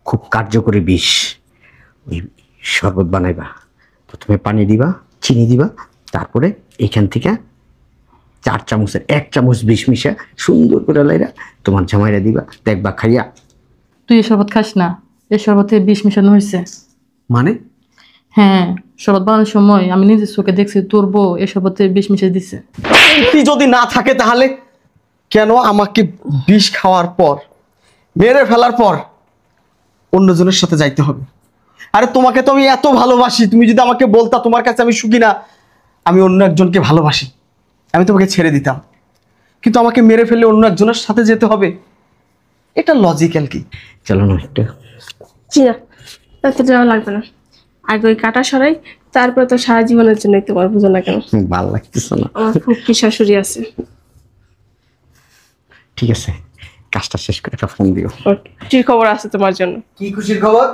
খুব কার্যকরী বিষ। ওই শরবত বানাইবা, প্রথমে পানি দিবা, চিনি দিবা, তারপরে এইখান থেকে 4 চামচের 1 চামচ বিষ মিশা সুন্দর করে লাইরা তোমার জামাইরা দিবা, দেখবা খাইয়া। তুই এ শরবত খাস না, এ শরবতে বিষ মিশানো হয়েছে। মানে? হ্যাঁ, শরবত বানানোর সময় আমি নিজের চোখে দেখছি তোর বউ এ শরবতে বিষ মিশিয়ে দিছে। তুই যদি না থাকে তাহলে কেন আমাকে বিষ খাওয়ার পর, মেরে ফেলার পর অন্যজনের সাথে যাইতে হবে? আরে তোমাকে তো আমি এত ভালোবাসি, তুমি যদি আমাকে বলতা তোমার কাছে আমি সুখী না, আমি অন্য একজনকে ভালোবাসি, আমি তোমাকে ছেড়ে দিতাম। কিন্তু আমাকে মেরে ফেলে অন্য একজনের সাথে যেতে হবে, এটা লজিক্যাল কি? চলো না একটু। জি না, তাতে যাওয়া লাগবে না। আগে ওই কাটা সরাই, তারপরে তো সারা জীবনের জন্যই তোমার, বুঝো না কেন? ভালো লাগতেছে না। আমার ফুটকি শাশুড়ি আছে। ঠিক আছে, কাজটা শেষ করে একটা ফোন দিও। ওকে, খুশির খবর আছে তোমার জন্য। কি খুশির খবর?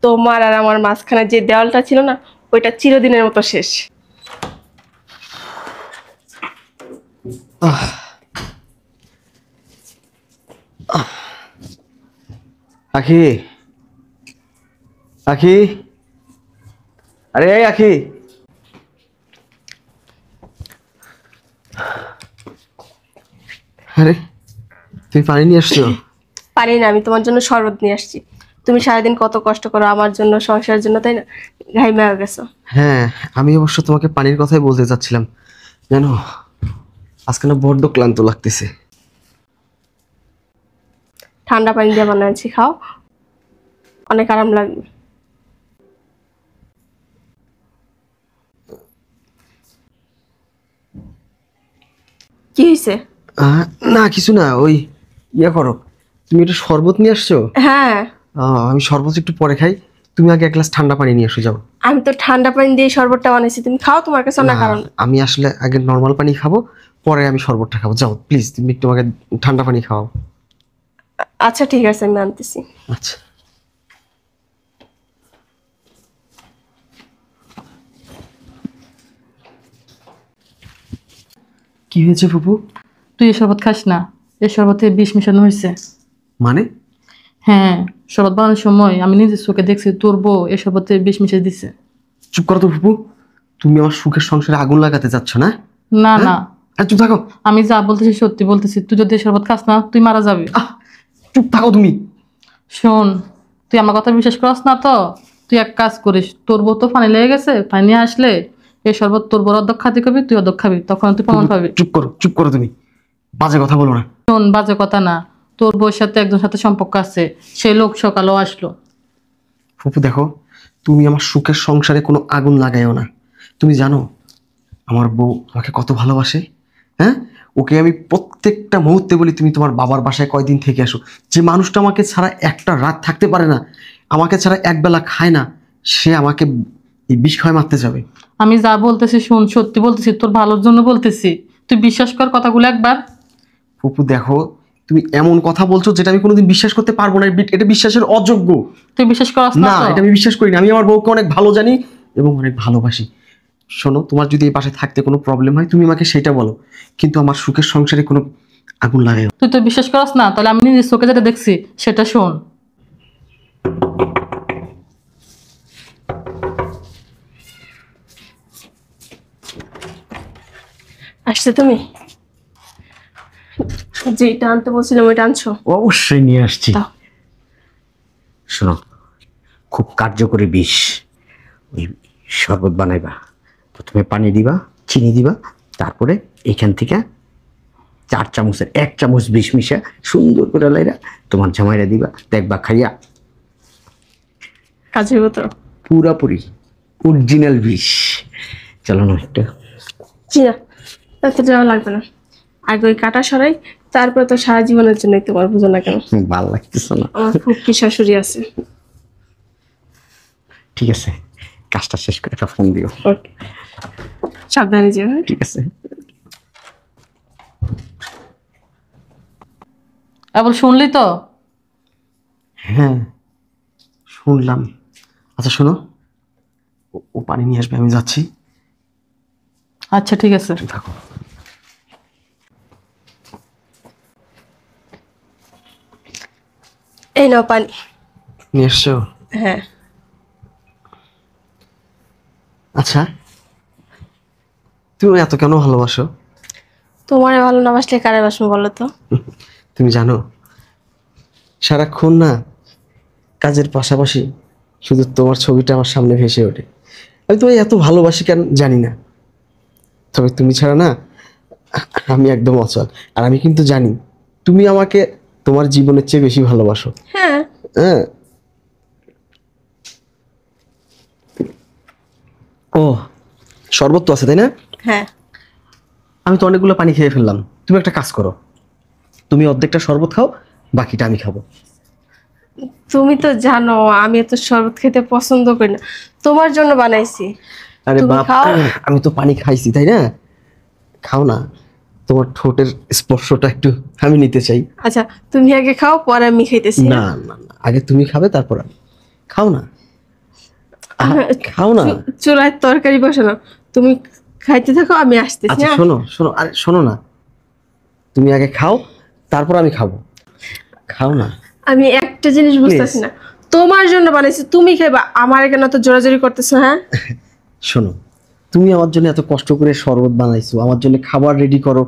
তোমার আর আমার মাঝখানে যে দেওয়ালটা ছিল না, ওইটা চিরদিনের মতো শেষ। আখি, আখি, আরে এই আখি, আরে তুমি পানি নিয়ে আসছো? পারি না, আমি তোমার জন্য শরবত নিয়ে আসছি। তুমি সারাদিন কত কষ্ট করো আমার জন্য, সংসারের জন্য, তাই না? ঘাইমে গেছো। হ্যাঁ, আমি অবশ্য তোমাকে পানির কথাই বলতে চাচ্ছিলাম। জানো, আজকে না বড্ড ক্লান্ত লাগতেছে। ঠান্ডা পানি দিয়ে বানাচ্ছি, খাও, অনেক আরাম লাগবে। কি হয়েছে? না কিছু না, ওই ইয়া করো, তুমি একটু শরবত নিয়ে আসছো? হ্যাঁ, আমি শরবত একটু পরে খাই, তুমি আগে এক গ্লাস ঠান্ডা পানি নিয়ে এসো যাও। আমি তো ঠান্ডা পানি দিয়ে শরবতটা বানাইছি, তুমি খাও, তোমার কাছে অনেক আরাম। আমি আসলে আগে নর্মাল পানি খাবো, পরে আমি শরবতটা খাবো। যাও প্লিজ, তুমি একটু আমাকে ঠান্ডা পানি খাওয়াও। আচ্ছা ঠিক আছে, আমি আনতেছি। আচ্ছা। কি হয়েছে ফুপু? তুই এ শরবত খাস না, এ শরবতে বিষ মিশানো হয়েছে। মানে? হ্যাঁ, শরবত বানানোর সময় আমি নিজের চোখে দেখছি তোর বউ এ শরবতে বিষ মিশিয়ে দিছে। চুপ করো তো ফুপু, তুমি আমার সুখের সংসারে আগুন লাগাতে যাচ্ছ না? না না, আর চুপ থাকো। আমি যা বলতেছি সত্যি বলতেছি, তুই যদি এ শরবত খাস না তুই মারা যাবি। চুপ থাকো তুমি। শোন, তুই আমার কথা বিশ্বাস করস না তো তুই এক কাজ করিস, তোর বউ তো পানি লেগে গেছে, পানি নিয়ে আসলে এই শরবত তোর বড় অর্ধেক খাতে খাবি, তুই অর্ধেক খাবি, তখন তুই প্রমাণ পাবি। চুপ করো, চুপ করো তুমি, বাজে কথা বলো না। শোন, বাজে কথা না, তোর বউর সাথে একজন সাথে সম্পর্ক আছে, সেই লোক সকালেও আসলো। ফুপু দেখো, তুমি আমার সুখের সংসারে কোনো আগুন লাগাইও না। তুমি জানো আমার বউ আমাকে কত ভালোবাসে? হ্যাঁ, ওকে আমি প্রত্যেকটা মুহূর্তে বলি তুমি তোমার বাবার বাসায় কয়দিন থেকে আসো। যে মানুষটা আমাকে ছাড়া একটা রাত থাকতে পারে না, আমাকে ছাড়া একবেলা খায় না, সে আমাকে এই বিষ খাওয়ায় মারতে যাবে। আমি যা বলতেছি শোন, সত্যি বলতেছি, তোর ভালোর জন্য বলতেছি, তুই বিশ্বাস কর কথাগুলো একবার। ফুপু দেখো, তুমি এমন কথা বলছো যেটা আমি কোনোদিন বিশ্বাস করতে পারবো না, এটা বিশ্বাসের অযোগ্য। তুই বিশ্বাস করস না না, তো? এটা আমি বিশ্বাস করি না। আমি আমার বউকে অনেক ভালো জানি এবং অনেক ভালোবাসি। শোনো, তোমার যদি এই বাসায় থাকতে কোনো প্রবলেম হয় তুমি আমাকে সেটা বলো, কিন্তু আমার সুখের সংসারে কোনো আগুন লাগাই। তুই তো বিশ্বাস করস না, তাহলে আমি নিজের চোখে যেটা দেখছি সেটা শোন। আসছে তুমি? যেটা আনতে বলছিলাম ওইটা আনছো? অবশ্যই নিয়ে আসছি। দাও। শোনো, খুব কার্যকরী বিষ। ওই শরবত বানাইবা, প্রথমে পানি দিবা, চিনি দিবা, তারপরে এইখান থেকে 4 চামচের 1 চামচ বিষ মিশা সুন্দর করে লাইরা তোমার জামাইরা দিবা, দেখবা খাইয়া। কাজে হইব তো? পুরাপুরি অরিজিনাল বিষ। চলো না একটু। জি না, তাতে যাওয়া লাগবে না। আগে ওই কাটা সরাই, তারপরে তো সারা জীবনের জন্যই তোমার, বুঝো না কেন? ভালো লাগতেছে না। আমার ফুটকি শাশুড়ি আছে। ঠিক আছে, কাজটা শেষ করে একটা ফোন দিও। ওকে, সাবধানে যেও। হ্যাঁ? ঠিক আছে। এবার শুনলি তো? হ্যাঁ শুনলাম। আচ্ছা শোনো, ও পানি নিয়ে আসবে, আমি যাচ্ছি। আচ্ছা ঠিক আছে। থাকো। এই নাও পানি। নিয়ে এসছো? হ্যাঁ। আচ্ছা, তুমি এত কেন ভালোবাসো? তোমার ভালো না বাসলে কারে বাসবো বলো তো? তুমি জানো, সারাক্ষণ না কাজের পাশাপাশি শুধু তোমার ছবিটা আমার সামনে ভেসে ওঠে। আমি তোমায় এত ভালোবাসি কেন জানি না, তবে তুমি ছাড়া না আমি একদম অচল। আর আমি কিন্তু জানি তুমি আমাকে তোমার জীবনের চেয়ে বেশি ভালোবাসো। হ্যাঁ। হ্যাঁ। ও, শরবত তো আছে তাই না? হ্যাঁ। আমি তো অনেকগুলো পানি খেয়ে ফেললাম। তুমি একটা কাজ করো, তুমি অর্ধেকটা শরবত খাও, বাকিটা আমি খাবো। তুমি তো জানো আমি এত শরবত খেতে পছন্দ করি না, তোমার জন্য বানাইছি। আরে তুমি বাপ, খাও। আমি তো পানি খাইছি তাই না? খাও না, তোমার ঠোঁটের স্পর্শটা একটু আমি নিতে চাই। আচ্ছা তুমি আগে খাও, পরে আমি খাইতেছি। না না না, আগে তুমি খাবে তারপর আমি। খাও না, খাও না। চুলায় তরকারি বসানো, তুমি খাইতে থাকো, আমি আসতেছি। আচ্ছা হ্যাঁ? শোনো শোনো, আরে শোনো না, তুমি আগে খাও তারপর আমি খাবো। খাও না। আমি একটা জিনিস বুঝতেছি না, তোমার জন্য বানাইছি, তুমি খাইবা, আমার কেন তো জোরাজোরি করতেছো? হ্যাঁ শোনো, তুমি আমার জন্য এত কষ্ট করে শরবত বানাইছো, আমার জন্য খাবার রেডি করো,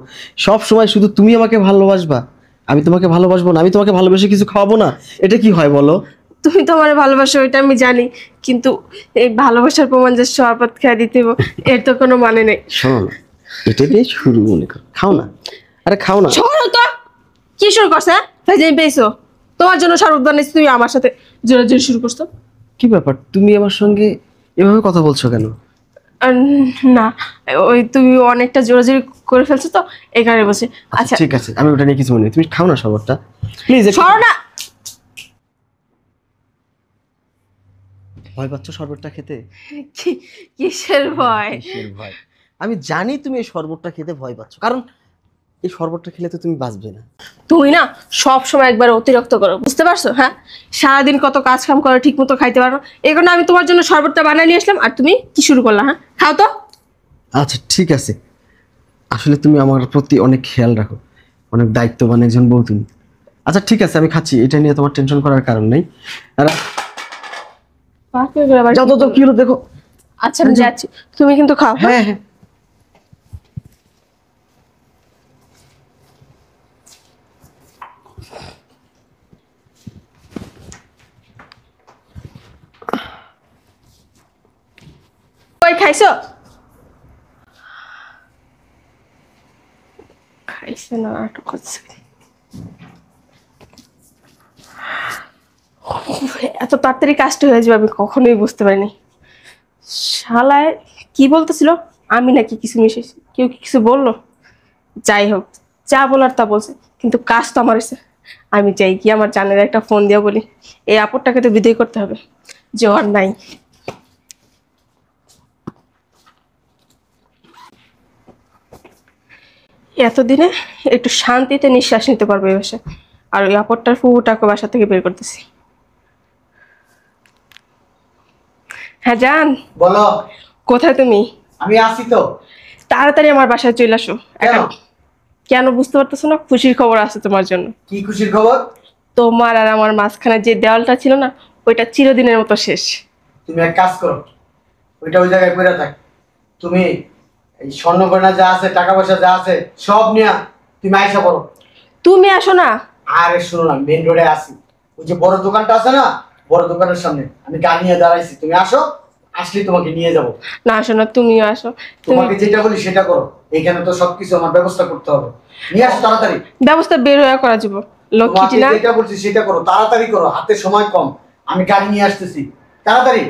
সব সময় শুধু তুমি আমাকে ভালোবাসবা, আমি তোমাকে ভালোবাসবো না? আমি তোমাকে ভালোবেসে কিছু খাওয়াবো না? এটা কি হয় বলো? তুমি তো আমার ভালোবাসো, ওইটা আমি জানি, কিন্তু এই ভালোবাসার প্রমাণ যে শরবত খেয়ে দিতে হইবো, এর তো কোনো মানে নেই। শোনো না, এটা দিয়ে শুরু মনে করো। খাও না, আরে খাও না। শোনো তো, কি শুরু করছে? হ্যাঁ যাই পেয়েছো, তোমার জন্য শরবত বানাইছি, তুমি আমার সাথে জোরাজোরি শুরু করছো। কি ব্যাপার, তুমি আমার সঙ্গে এভাবে কথা বলছো কেন? না, ওই তুমি অনেকটা জোরাজোরি করে ফেলছো তো, এই কারণে বলছি। আচ্ছা ঠিক আছে, আমি ওটা নিয়ে কিছু মনে নেই, তুমি খাও না শরবতটা প্লিজ। সরো না। ভয় পাচ্ছ শরবতটা খেতে? কিসের ভয়? কিসের ভয়? আমি জানি তুমি এই শরবতটা খেতে ভয় পাচ্ছ, কারণ এই শরবতটা খেলে তো তুমি বাঁচবে না। তুই না সব সময় একবার অতিরিক্ত করো, বুঝতে পারছো? হ্যাঁ, সারাদিন কত কাজ কাম করো, ঠিক মতো খাইতে পারো না, এই কারণে আমি তোমার জন্য শরবতটা বানিয়ে নিয়ে আসলাম, আর তুমি কি শুরু করলা? হ্যাঁ খাও তো। আচ্ছা ঠিক আছে, আসলে তুমি আমার প্রতি অনেক খেয়াল রাখো, অনেক দায়িত্ববান একজন বউ তুমি। আচ্ছা ঠিক আছে, আমি খাচ্ছি, এটা নিয়ে তোমার টেনশন করার কারণ নেই। আর যত তো কি হলো দেখো। আচ্ছা আমি যাচ্ছি, তুমি কিন্তু খাও। হ্যাঁ হ্যাঁ। ওই খাইছো? খাইছে না, নাটক করছে। এত তাড়াতাড়ি কাজটা হয়ে যাবে আমি কখনোই বুঝতে পারিনি। শালায় কি বলতেছিল, আমি নাকি কিছু মিশাইছি? কেউ কি কিছু বললো? যাই হোক, যা বলার তা বলছে, কিন্তু কাজ তো আমার হয়েছে। আমি চাই কি আমার জানের একটা ফোন দিয়ে বলি, এই আপদটাকে তো বিদায় করতে হবে, জ্বর নাই। এতদিনে একটু শান্তিতে নিঃশ্বাস নিতে পারবো এই বাসায়, আর ওই আপদটার ফুটাকে বাসা থেকে বের করতেছি। হ্যাঁ জান, বলো। কোথায় তুমি? আমি আসি তো। তাড়াতাড়ি আমার বাসায় চলে আসো। কেন বুঝতে পারতেছো না? খুশির খবর আছে তোমার জন্য। কি খুশির খবর? তোমার আর আমার মাঝখানে যে দেওয়ালটা ছিল না, ওইটা চিরদিনের মতো শেষ। তুমি এক কাজ করো, ওইটা ওই জায়গায় পড়ে থাক। তুমি এই স্বর্ণ গয়না যা আছে, টাকা পয়সা যা আছে সব নিয়ে তুমি আইসা পড়ো। তুমি আসো না। আরে শোনো না, মেন রোডে আসি, ওই যে বড় দোকানটা আছে না, বড় দোকানের সামনে আমি গাড়ি নিয়ে দাঁড়াইছি, তুমি আসো, আসলে তোমাকে নিয়ে যাবো। না আসো না, তুমিও আসো। তোমাকে যেটা বলি সেটা করো, এখানে তো সবকিছু আমার ব্যবস্থা করতে হবে। নিয়ে আসো তাড়াতাড়ি। ব্যবস্থা বের হয়ে করা যাবো, লক্ষ্মীটি তোমাকে না। যেটা বলছি সেটা করো, তাড়াতাড়ি করো, হাতে সময় কম, আমি গাড়ি নিয়ে আসতেছি, তাড়াতাড়ি।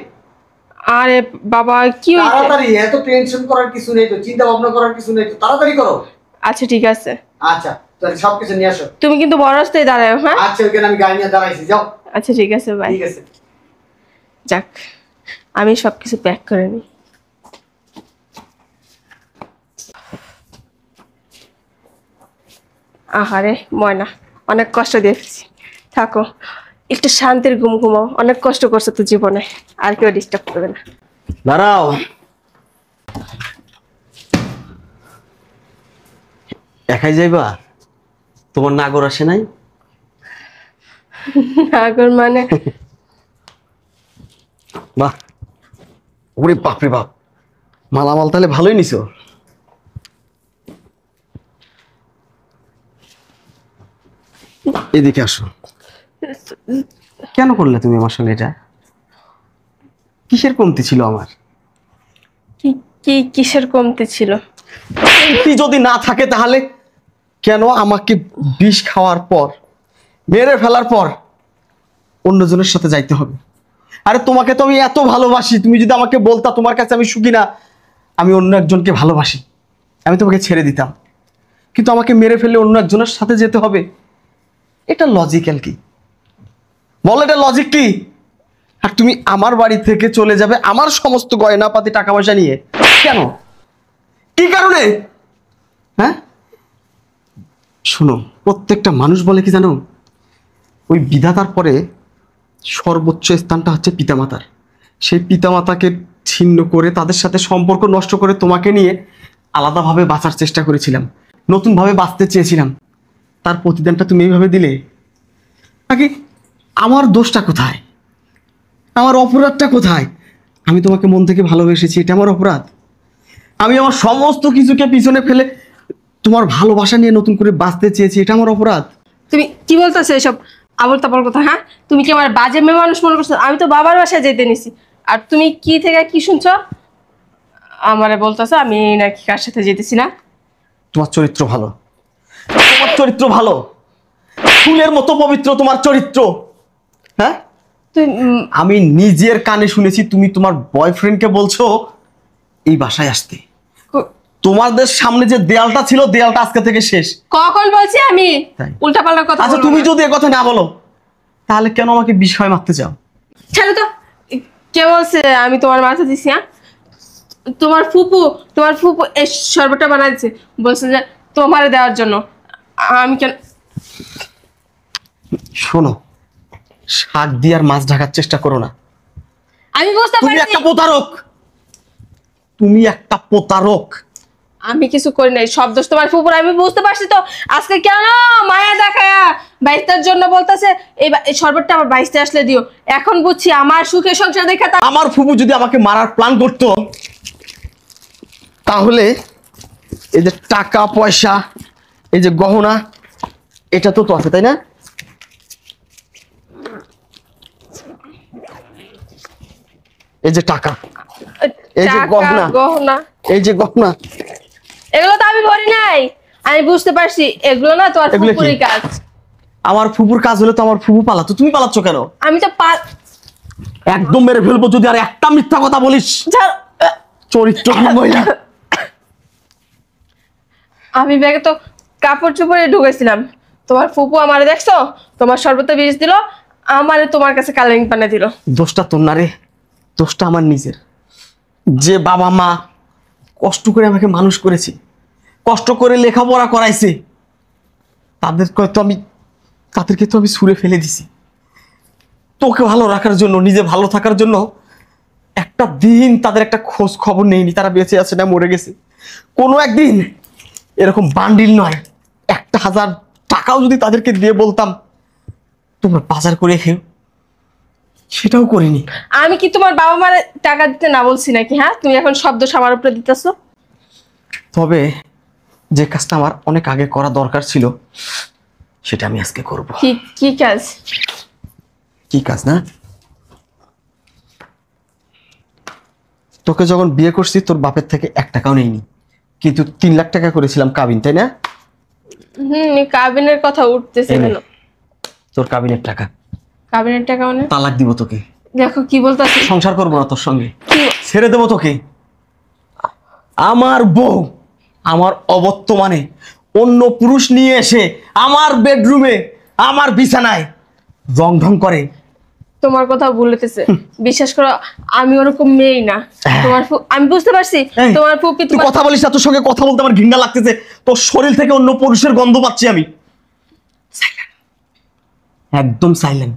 আরে বাবা কি হয়েছে? তাড়াতাড়ি, এত টেনশন করার কিছু নেই তো, চিন্তা ভাবনা করার কিছু নেই তো, তাড়াতাড়ি করো। আচ্ছা ঠিক আছে, আচ্ছা তাহলে সবকিছু নিয়ে আসো। তুমি কিন্তু বড় রাস্তায় দাঁড়াও। হ্যাঁ আচ্ছা ওইখানে আমি গাড়ি নিয়ে দাঁড়াইছি, যাও। আচ্ছা ঠিক আছে, বাই। ঠিক আছে। যাক, আমি সবকিছু প্যাক করে নিই। আহারে ময়না, অনেক কষ্ট দিয়েছি, থাকো একটু শান্তির ঘুম ঘুমাও, অনেক কষ্ট করছো তো জীবনে, আর কেউ ডিস্টার্ব করবে না। দাঁড়াও। একাই যাইবা? তোমার নাগর আসে নাই? নাগর মানে? বাহ, ওরে বাপরে বাপ, মালামাল তাহলে ভালোই নিছো। এদিকে আসো। কেন করলে তুমি আমার সঙ্গে এটা? কিসের কমতি ছিল আমার? কি কি কিসের কমতি ছিল? কমতি যদি না থাকে তাহলে কেন আমাকে বিষ খাওয়ার পর, মেরে ফেলার পর অন্যজনের সাথে যাইতে হবে? আরে তোমাকে তো আমি এত ভালোবাসি, তুমি যদি আমাকে বলতা তোমার কাছে আমি সুখী না, আমি অন্য একজনকে ভালোবাসি, আমি তোমাকে ছেড়ে দিতাম। কিন্তু আমাকে মেরে ফেলে অন্য একজনের সাথে যেতে হবে, এটা লজিক্যাল কি? বল, এটা লজিক কি? আর তুমি আমার বাড়ি থেকে চলে যাবে আমার সমস্ত গয়নাপাতি টাকা পয়সা নিয়ে, কেন? কি কারণে? হ্যাঁ, শোনো, প্রত্যেকটা মানুষ বলে কি জানো, ওই বিধাতার পরে সর্বোচ্চ স্থানটা হচ্ছে পিতামাতার। সেই পিতামাতাকে ছিন্ন করে তাদের সাথে সম্পর্ক নষ্ট করে তোমাকে নিয়ে আলাদাভাবে বাঁচার চেষ্টা করেছিলাম, নতুনভাবে বাঁচতে চেয়েছিলাম। তার প্রতিদানটা তুমি এইভাবে দিলে। নাকি আমার দোষটা কোথায়? আমার অপরাধটা কোথায়? আমি তোমাকে মন থেকে ভালোবেসেছি, এটা আমার অপরাধ? আমি আমার সমস্ত কিছুকে পিছনে ফেলে তোমার ভালোবাসা নিয়ে নতুন করে বাঁচতে চেয়েছি, এটা আমার অপরাধ? তুমি কি বলতেছো এসব আবল তাবল কথা? হ্যাঁ, তুমি কি আমার বাজে মেয়ে মানুষ মনে করছো? আমি তো বাবার বাসায় যেতে নিছি, আর তুমি কি থেকে কি শুনছো? আমারে বলতেছো আমি নাকি কার সাথে যেতেছি না? তোমার চরিত্র ভালো, তোমার চরিত্র ভালো, ফুলের মতো পবিত্র তোমার চরিত্র। হ্যাঁ, তুই আমি নিজের কানে শুনেছি তুমি তোমার বয়ফ্রেন্ডকে বলছো এই বাসায় আসতে। তোমাদের সামনে যে দেয়ালটা ছিল, দেয়ালটা আজকে থেকে শেষ। কখন বলছি আমি তাই? উল্টাপাল্টা কথা? আচ্ছা, বলবো তুমি না। যদি এ কথা না বলো তাহলে কেন আমাকে বিষয় মারতে চাও? ছাড়ো তো। কে বলছে আমি তোমার মাথা দিছি? হ্যাঁ, তোমার ফুপু এই শরবতটা বানাই দিচ্ছে, বলছে যে তোমারে দেওয়ার জন্য। আমি কেন? শোনো, শাক দিয়ে আর মাছ ঢাকার চেষ্টা করো না। আমি বুঝতে তুমি পারছি একটা প্রতারক, তুমি একটা প্রতারক। আমি কিছু করি নাই, সব দোষ তোমার ফুপুর। আমি বুঝতে পারছি তো আজকে কেন মায়া দেখায়া বাইশটার জন্য বলতেছে এই শরবতটা আমার বাইশটা আসলে দিও। এখন বুঝছি আমার সুখে সংসার দেখা আমার ফুপু যদি আমাকে মারার প্ল্যান করতো তাহলে এই যে টাকা পয়সা, এই যে গহনা, এটা তো আছে, তাই না? এই যে টাকা, এই যে গহনা, গহনা, এই যে গহনা, এগুলো তো আমি বলি নাই। আমি বুঝতে পারছি এগুলো না তোমার এগুলো কি? ফুপুরই কাজ। আমার ফুপুর কাজ হলে তো আমার ফুপু পালাতো, তুমি পালাচ্ছ কেন? আমি তো একদম মেরে ফেলবো যদি আর একটা মিথ্যা কথা বলিস। চরিত্রহীন মহিলা। আমি ব্যাগে তো কাপড় চোপড়ে ঢুকেছিলাম, তোমার ফুপু আমারে দেখছো, তোমার শরবতে বিষ দিল, আমারে তোমার কাছে কালিং পানে দিল। দোষটা তোর না রে, দোষটা আমার নিজের। যে বাবা মা কষ্ট করে আমাকে মানুষ করেছে, কষ্ট করে লেখাপড়া করাইছে, তাদেরকে তো আমি ছুঁড়ে ফেলে দিছি। তোকে ভালো রাখার জন্য, নিজে ভালো থাকার জন্য একটা দিন তাদের একটা খোঁজ খবর নেইনি, তারা বেঁচে আছে না মরে গেছে। কোনো একদিন এরকম বান্ডিল নয়, 1,000 টাকাও যদি তাদেরকে দিয়ে বলতাম তোমরা বাজার করে খেও, সেটাও করিনি। আমি কি তোমার বাবা মার টাকা দিতে না বলছি নাকি? হ্যাঁ, তুমি এখন শব্দ আমার উপরে দিতেছো। তবে যে কাজটা আমার অনেক আগে করা দরকার ছিল সেটা আমি আজকে করব। কি কি কাজ? কি কাজ না? তোকে যখন বিয়ে করছি তোর বাপের থেকে 1 টাকাও নেইনি, কিন্তু 3 লাখ টাকা করেছিলাম কাবিন, তাই না? কাবিনের কথা উঠতেছে এই নে, কেন? তোর কাবিনের টাকা। কাবিনের টাকা মানে? তালাক দিব তোকে, দেখো কি বলতেছি। সংসার করবো না তোর সঙ্গে, কি? ছেড়ে দেবো তোকে। আমার বউ আমার অবর্তমানে অন্য পুরুষ নিয়ে এসে আমার বেডরুমে, আমার বিছানায় রং ঢং করে। তোমার কথা ভুলেতেছে, বিশ্বাস করো আমি ওরকম মেয়েই না। আমি বুঝতে পারছি এই, তোমার ফুপি তুই কথা বলিস না, তোর সঙ্গে কথা বলতে আমার ঘৃণা লাগতেছে। তোর শরীর থেকে অন্য পুরুষের গন্ধ পাচ্ছি আমি। একদম সাইলেন্ট,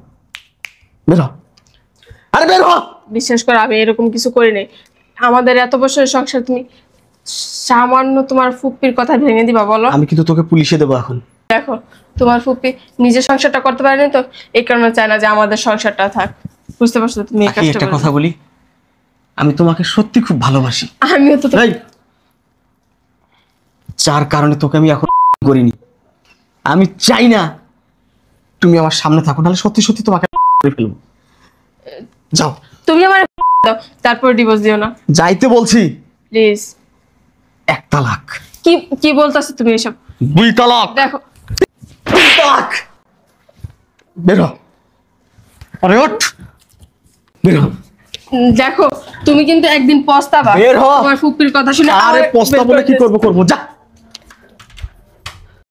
বের হ। আরে বের হ। বিশ্বাস করো আমি এরকম কিছু করি নাই। আমাদের এত বছরের সংসার তুমি সামান্য তোমার ফুপির কথা ভেঙে দিবা? বলো। আমি কিন্তু তোকে পুলিশে দেবো এখন। দেখো তোমার ফুপি নিজের সংসারটা করতে পারেনি তো এই কারণে চায় না যে আমাদের সংসারটা থাক। বুঝতে পারছো তুমি এই কাজটা একটা করো। কথা বলি, আমি তোমাকে সত্যি খুব ভালোবাসি। আমিও তো এই, যার কারণে তোকে আমি এখন করিনি, আমি চাই না তুমি আমার সামনে থাকো, নাহলে সত্যি সত্যি তোমাকে করে ফেলবো। যাও, তুমি আমার দাও, তারপর ডিভোর্স দিও না যাইতে বলছি। প্লিজ। 1 তালাক। কি কি বলতেছো তুমি এসব? 2 তালাক। দেখো 2 তালাক। বেরো, আরে ওঠ, বেরো। দেখো তুমি কিন্তু একদিন পস্তাবা বের হ। তোমার ফুপির কথা শুনে আরে আবার পস্তা বের বলে করে কি দিয়েছে। করবো, যা।